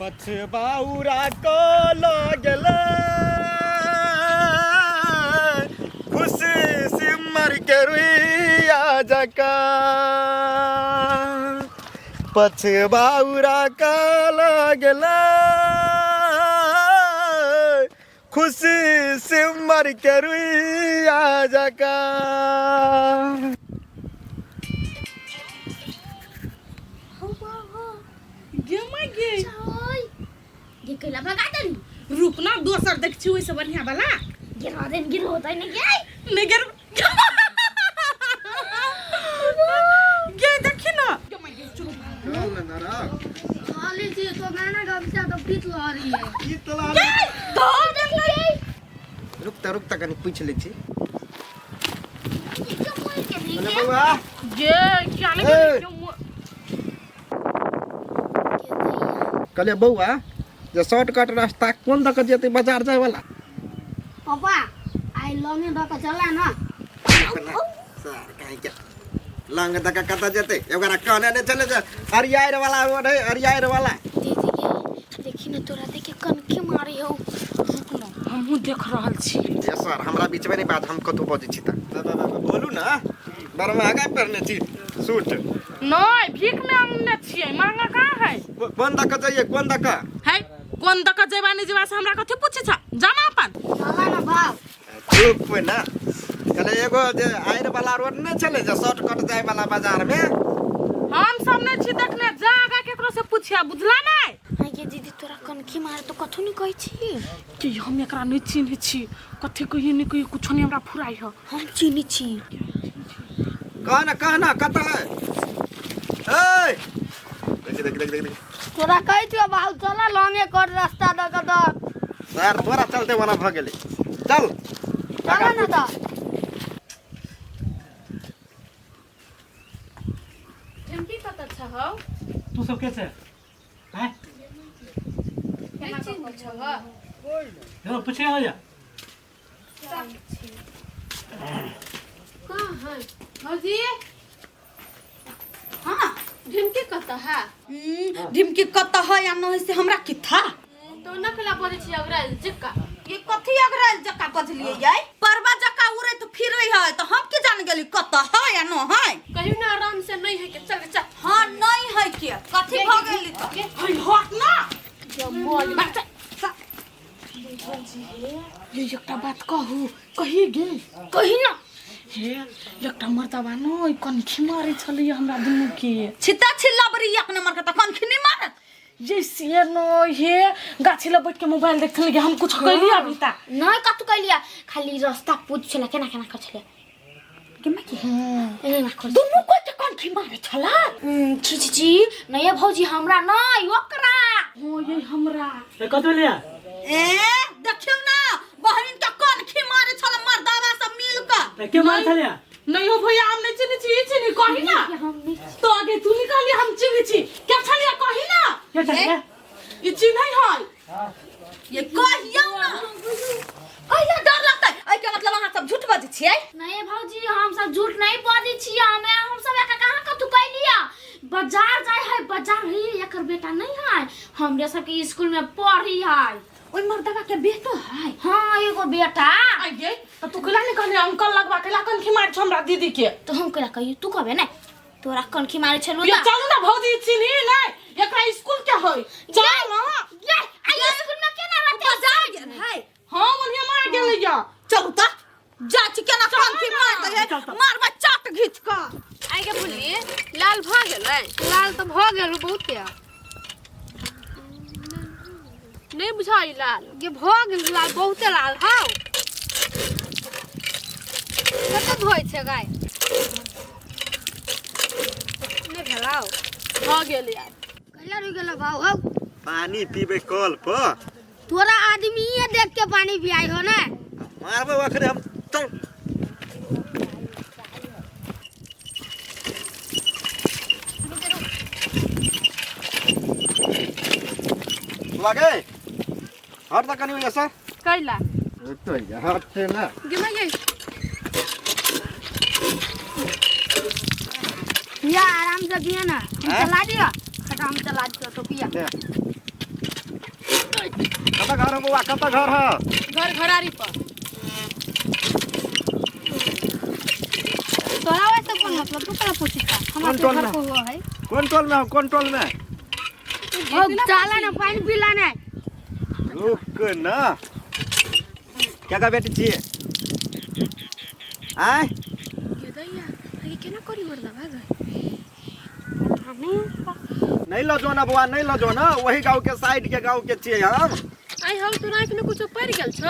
पछबाउरा को लगल खुशी सिमर के रुइया जका पछबाउरा का लगल खुशी सिमर के रुइया जका। कैला भगा दे रुक ना दोसर देख छी ओइसे बढ़िया वाला गिरा देन गिर होता नहीं गे नहीं गिर गे देखी ना खाली जी तो मैंने गमछा तो पीत ला रही है तो देख ले रुकता कनी पूछ ले छी क्या बउआ ये क्या नहीं कहले बउआ जे शॉर्टकट रास्ता कौन दक जेते बाजार जाय वाला पापा आई लॉन्ग दक चला ना सर काहे के लंग दक कता जेते एगरा कहने ने चले जा अरियार वाला रोड है अरियार वाला देखी ना तोरा देखे कनके मारी हो हमहु देख रहल छी ये सर हमरा बीच में नहीं बात हम कतो बजे छी त बोलू ना बड़ महंगा पहनने छी सूट नहीं भीख में हमने छिए महंगा कहां है कौन दक जाइए कौन दक है कौन दक जेबानी जीवा से हमरा कथि पूछे छ जाना अपन चला ना बाप चुप ना कहले एगो जे आयर वाला रोड नहीं चले जे शॉर्टकट जाय वाला बाजार में हम सब ने छी देखने जागा केकरो से पूछिया बुझला नहीं हां ये दीदी तोरा कनके मारे तो कथु नहीं कहै छी कि हम एकरा नहीं चिन्ह छी कथि कहि नहीं कहि कुछ नहीं हमरा फुराई ह हम चिनी छी कहना कता है ए देख तोरा कहै छी बाबू चला लॉन्ग कर रास्ता दक द सर तोरा चलते वना भ गेले चल चला ना दा झमकी कत छ हो तू सब कैसे हैं केना कत छ हो यो पूछे हो जा कहां है हजी हां ढिमकी कत है ढिमकी कत है या नहीं से हमरा की था तो नखला पड़े छी अगराल जक्का ये कथि अगराल जक्का बजलिए याई परवा जक्का उड़े तो फिर रही है तो हम के जान गेली कत है या न है कहियो ना आराम से नहीं है के चल चल हां नहीं है के कथि भ गेली तो है हट ना जमोल ये एकटा बात कहू कहि गे कहि ना हे एकटा मर्दवा न कनखी मारे छलिए हमरा दुनु के छिता छिल्लाबरी एक नंबर के त कनखी नहीं मारत ये से न हे गाछी ल बैठ के मोबाइल देख लगे हम कुछ कहली अभी ता नहीं कत कहलिया खाली रास्ता पूछ छला केना केना कर छले के मैं की एने ना कर दुनु को त कनखी मारे छला छी नहीं भौजी हमरा नहीं ओकरा हो ये हमरा ए कत लिया ए देखियो ना बहन के कनखी मारे छला मर्दवा सब मिल के के मार लिया नहीं हो भैया हमने चिनी कही ना तो आगे तू निकाली हम चिनी क्या छलिया कही ना क्या छलिया ये चिन्ह है ये कहियो ना कहिया डर लगता है आई के मतलब अहाँ सब झूठ बाजै छियै नहीं भौजी हम सब झूठ नहीं बाजै छी हम सब एक कहां कतु कहलिया बाजार जाय है बाजार ही एकर बेटा नहीं है हमरे सब के स्कूल में पढ़ी है ओइ मर्दवा के बेटो है हां एगो बेटा आइए तो तू कला नहीं कहले अंकल लगवा के लाकन की मार हमरा दीदी के तो हम कला कहियो तू कहबे ना तोरा कनखी मारे छलु ये चल ना भौजी चिन्ही नहीं एकरा स्कूल के होय चल ना ये आई स्कूल में केना रहते बाजार गेल है हां मनिया मार गेल या चल त जा छी केना कनखी मार दे मारबा चाट घिच का आई के बोली लाल भ गेलै लाल तो भ गेल बहुते नहीं बुझाई लाल ये भ गेल लाल बहुते लाल हाउ कत धोइ छै गाय नहीं भेलाउ भ गेल यार कहिया रुक गेल भाऊ हौ पानी पीबे कल पर तोरा आदमीए देख के पानी पियाई हो ना मारबे अखरे हम चल लगे हट तक नहीं ऐसा कैला तो हट से ना गिमा ये या आराम से पिया ना हम चला दिया खटा हम चला दिया तो पिया दे कता घर है बउआ कता घर है घर घरारी पर तोरा वैसे कौन मतलब तू कला पूछी का कौन टोल में? को हुआ है कौन टोल में हो कौन टोल में अब चाला ना पानी पिला ना रुक ना क्या का बेटी छी आय के दैया ये केना करी मरला भाग नहीं लो जो ना बुआ नहीं लो जो ना वही गांव के साइड के गांव के छिए हम आई हम तोरा आँख में कुछ पड़ गेल छ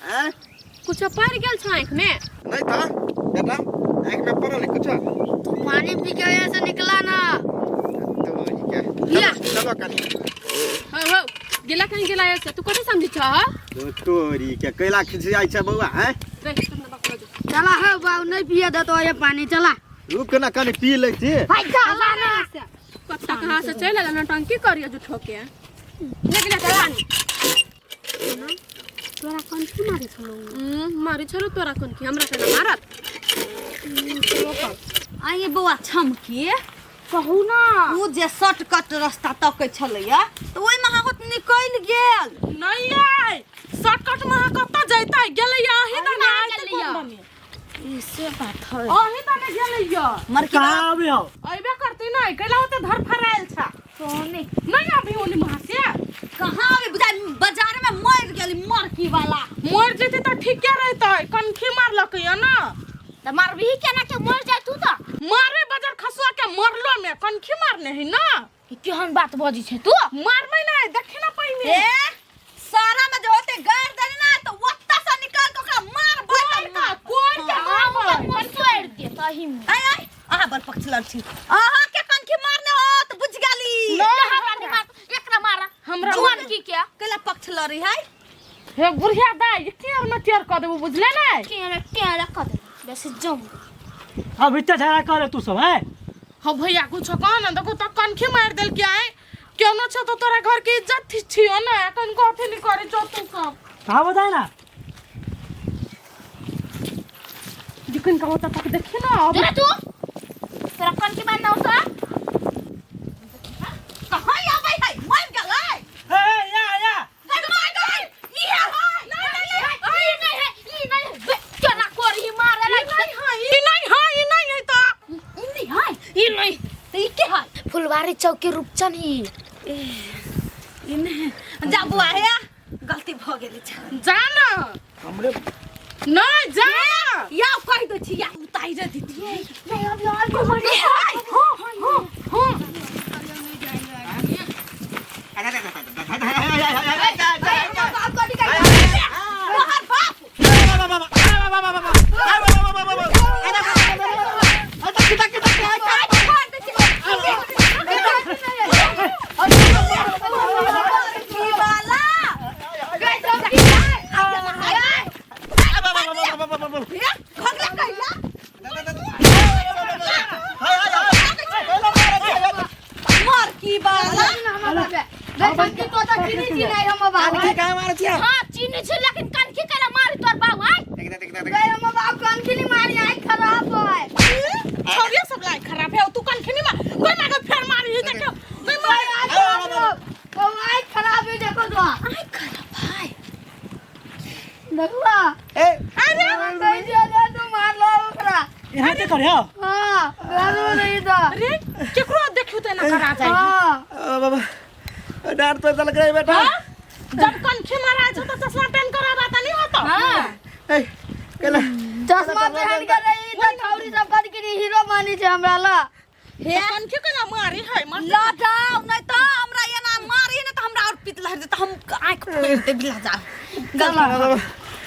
हैं कुछ पड़ गेल छ आँख में नहीं था बेटा एक में पड़ल कुछ तू पानी पी के वजह से निकला ना तो क्या लिया। चलो कनी हो गिला कहीं गिला ऐसे तू कथि समझी छ तो तोरी के कैला खिसियाई छ बउआ हैं चला हो बाऊ नहीं पिए दे तो ये पानी चला रुक ना कनी पी ले छी भाई चला ना कत्ता कहां से चल आला नटंकी करियो जो ठोके निकले चला तोरा कौन की मारी छलो मारी छलो तोरा कौन की हमरा के मारत आइए बौआ छमकी कहू ना उ जे शॉर्टकट रास्ता तकै छलैया तो ओइ में हाथ निकल गेल नहीं आई शॉर्टकट में कत्ता जैता गेलैया अही त ना गेलैया इससे बात है अही त ना गेलैया मरकी कहाँ अभी हो अइबे करती नहीं कैला होते धर फराइल छ सोने नहीं अभी ओली वहां से कहां अभी बुझाइ बाजार में मर गेली मरकी वाला मर जेते त ठीक रहता कनखी मारलकैया ना त मारबी केना के मर जाय तू त मारे बाजार खसुआ के मरलो में कनखी मारने है ना केहन बात बजी छै तू मारबै नहीं देखे ना पहिने ए सारा में जो होते गाड़ देनी ना तो वत्ता से निकाल के ओकरा मार कोई के मारबै मोर तोड़ दे तही में आई आई आहा बर पक्ष लड़छी आहा के कनखी मारने हो तो बुझ गेली हमरा दिमाग एकरा मारा हमरा जुआन की क्या केला पक्ष लड़ी है हे बुढ़िया दाई के न टेर क देबो बुझले नहीं के रख दे बस जम अब इतना झगड़ा करे तू सब है हो भैया कुछ कह ना देखो तो कनखी मार देल क्या है क्यों न छ तो तोरा घर के इज्जत थी छियो ना कन को अथी नहीं करे जो तू सब कहाँ बताए ना दिखन का होता तक देखी ना अब दे तू तेरा कौन की मारना होता कहां या भाई है मर गेलै ए या मर गई ई है ई नहीं है केना कोरी मारे नहीं है तो ई नहीं ई के है फुलवारी चौक के रूपचन ही जा बुआ है गलती भ गेली छ जा ना हमरे नहीं जा या कह दे छी या उताई रे दीदी नहीं अभी और को मर हां चीनी छै लेकिन कनखी केला मारी तोर बाबू आई छोड़िए सब लाई खराब है तू कनखी नहीं मार कोई ना फेर मारी देखो कोई ए यहाँ से करे हो अरे केकरो देखियो त ना करा जाई बाबा डांट तो चल गई बेटा जब कनखी मारा छ तो चश्मा पहन कर बात नहीं होता ए केला चश्मा पहन के रही त छौरी सब कद के हीरो मानी छै हमरा ला हे कनखी के ना मारी है मत ला जाओ नहीं तो हमरा ये ना मारी ना तो हमरा और पित लहर दे तो हम आंख फोड़ दे बिला जा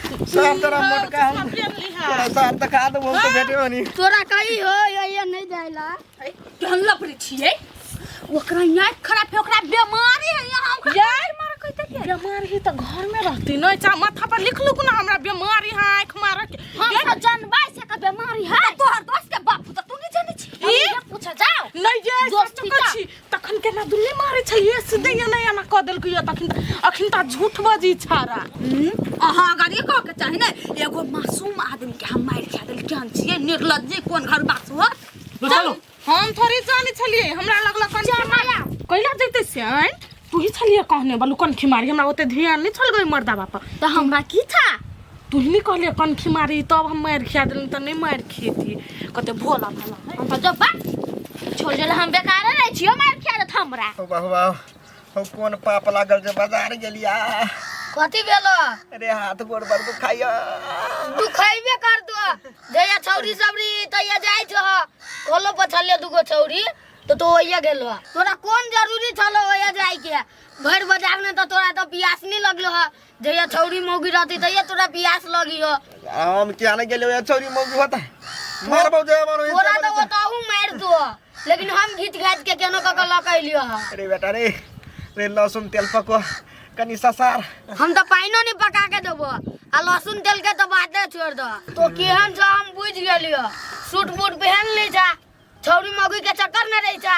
सब तरह मोटका चश्मा पहन ली है सब तक आ तो बहुत भेटियो नहीं तोरा कही हो ये नहीं जाइला केहन लपरी छिए ओकरा आंख खराब है ओकरा बीमारी है यहाँ यार मारा कहते के बीमारी त घर में रहती नहीं चा माथा पर लिख लू ना हमरा बीमारी है आंख मारा के हम तो जानबाई से का बीमारी है तोहर दोस्त के बाप तो तू नहीं जाने छी ये पूछा जाओ नहीं ये दोस्त दोस्त का? छी तखन के ना दुल्ले मारे छै ये सीधे ये नहीं ना क देल के तखन अखन त झूठ बाजी छारा अहाँ अगर ये कह के चाहे ना एगो मासूम आदमी के हम मार खा देल केहन छिए निर्लज्ज कोन घर बात हुआ तो चलो हम थोड़ी जाने छलिए हमरा लगला कन माया कैला जैते से तू तू ही चलिए कहने बालू कनखी मारी हमरा ओते ध्यान नहीं चल गई मर्दा बापा तो हमरा की था तू ही नहीं कहले कनखी मारी तब हम मार खिया दिल तो नहीं मार खिएती कते भोला भाला है हम तो जब बा छोड़ जले हम बेकार रह छियो मार खिया देत हमरा हो बाबा हो कौन पाप लागल जे बाजार गेलिया कथी भेलो अरे हाथ गोड़ बर दुखाइया तू खइबे कर दो जया छौरी सबरी तया जाय छ कोलो पछले दुगो छौरी तो ओइया गेलो तोरा कोन जरूरी छलो ओइया जाय के भर बाजार में तो तोरा तो पियास नहीं लगलो ह जया छौरी मौगी रहती तया तोरा पियास लगी हो हम क्या नहीं गेले या छौरी मौगी होता मारबो जे मारो तोरा तो बताऊ मार दो लेकिन हम घिच घाच के केनो क लकैलियो ह अरे बेटा रे रे लहसुन तेल पको कनी ससार हम तो पाइनो नहीं पका के देबो आ लहसुन तेल के तो बाते छोड़ दो तो केहन छ हम बुझ गेलियो सूट बूट पहन ले जा छौरी मौगी के चक्कर न रही जा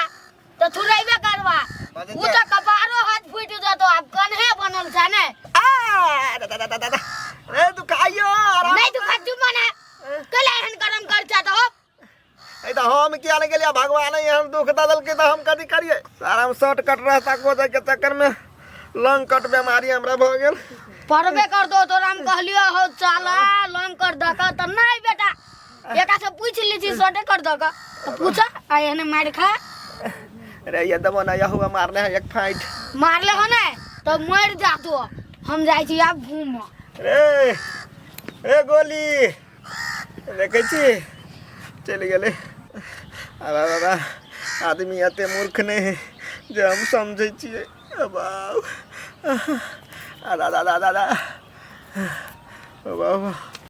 तो थुरैबे करवा उ तो कपारो हाथ फूट जतो अब कन्हे बनल छ ने आ दादा रे तू खाइयो नहीं तू खजू मने कले हन करम कर छ तो ए तो हम क्या नहीं गेलिया भगवान ही हम दुख दल के तो हम कदी करिए सारा हम शॉर्टकट रास्ता को जाए के चक्कर में लंग कट बीमारी हमरा भ गेल परबे कर दो तोरा हम कहलियो हो चला लंग कर दक त नहीं बेटा एका से पूछ ली छी सटे कर दक तो पूछा आ एने मार खा अरे ये दबो ना हुआ मारने है एक फाइट मारले हो ने तो मर जा तू हम जाय छी अब घूम रे ए गोली देखे छी चल गेले अबा बाबा आदमी अते मूर्ख नहीं है जो हम समझे छिए बाबा दादा दादा दादा बाबा